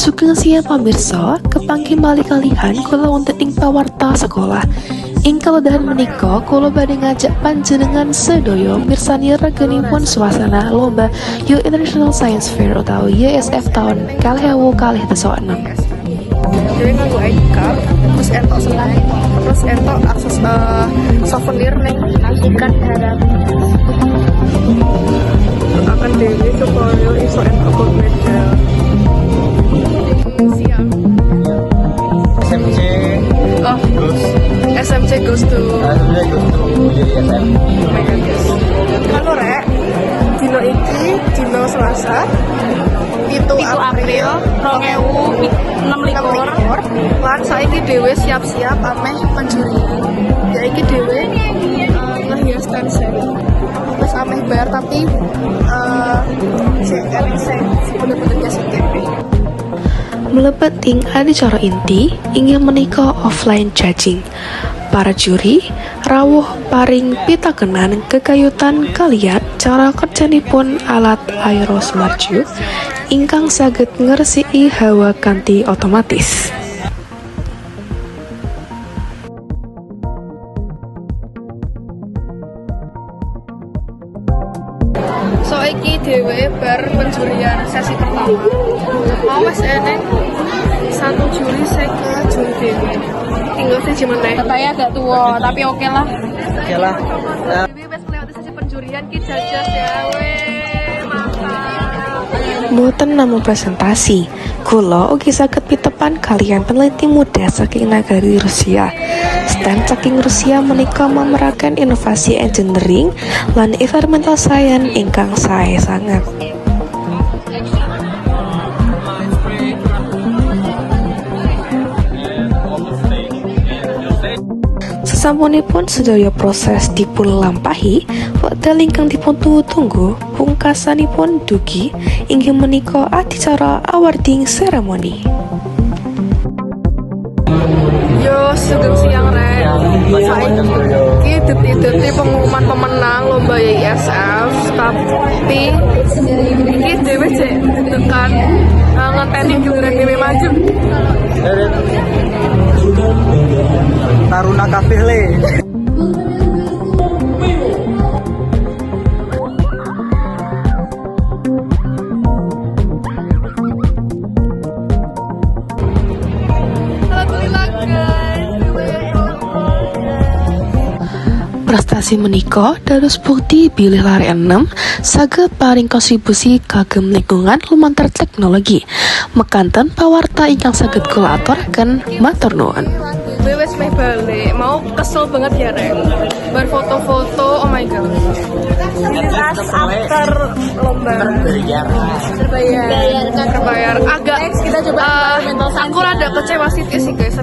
Sugeng siang pamirsa, kepanggih malih kalihan kula wonten ing pawarta sekolah. Ing kaladahan menika kula badhe ngajak panjenengan sedaya mirsani reganipun suasana lomba Youth International Science Fair utawi YSF tahun 2026. Jadi nganggo ID card, terus entok senang, terus entok akses souvenir neng ikan harap. Akan dewi supaya iso entok gold medal. Siang. SMC SMC goes to YSF. Halo rek, dino iki dino Selasa 7 April 2026 lan saiki dhewe siap-siap ameh penjurian. Ya iki dhewe ngehias stand terus ameh bayar tapi bener-bener kasih Mlebet ing adicara inti inggih menika offline judging. Para juri rawuh paring pitakenan kekayutan kaliyan cara kerjanipun alat aerosmart ingkang saged ngresiki hawa kanthi otomatis. So iki dhewe bar penjurian sesi pertama. Mau wis eneng satu juri sing juri dhewe. Tinggal siji meneh. Katanya agak tua, tapi oke lah. Oke lah. Dewi wis melewati sesi penjurian ki jajas ya weh. Mantap. Mboten namung presentasi, kula ugi saged pitepan kalian peneliti muda saking nagari Rusia. Stand saking Rusia menika mameraken inovasi engineering lan environmental science ingkang sae sangat. Sasampunipun sedaya proses dipun lampahi, wekdal ingkang dipun tunggu pungkasanipun dugi inggih menika adicara awarding ceremony. Yo sugeng siang rek. Saiki detik-detik pengumuman pemenang lomba YSF, tapi iki dhewe cek tekan ngenteni giliran dhewe maju. Taruna kabeh le. Prestasi menika dados bukti bilih lare 6 saged paring kontribusi kagem lingkungan lumantar teknologi. Mekanten pawarta ingkang saged kula aturaken matur nuwun. Gue wes meh balik, mau kesel banget ya rek. Berfoto-foto, oh my god. Lintas after lomba. Terbayar. Agak. Next kita coba aku rada kecewa sih guys.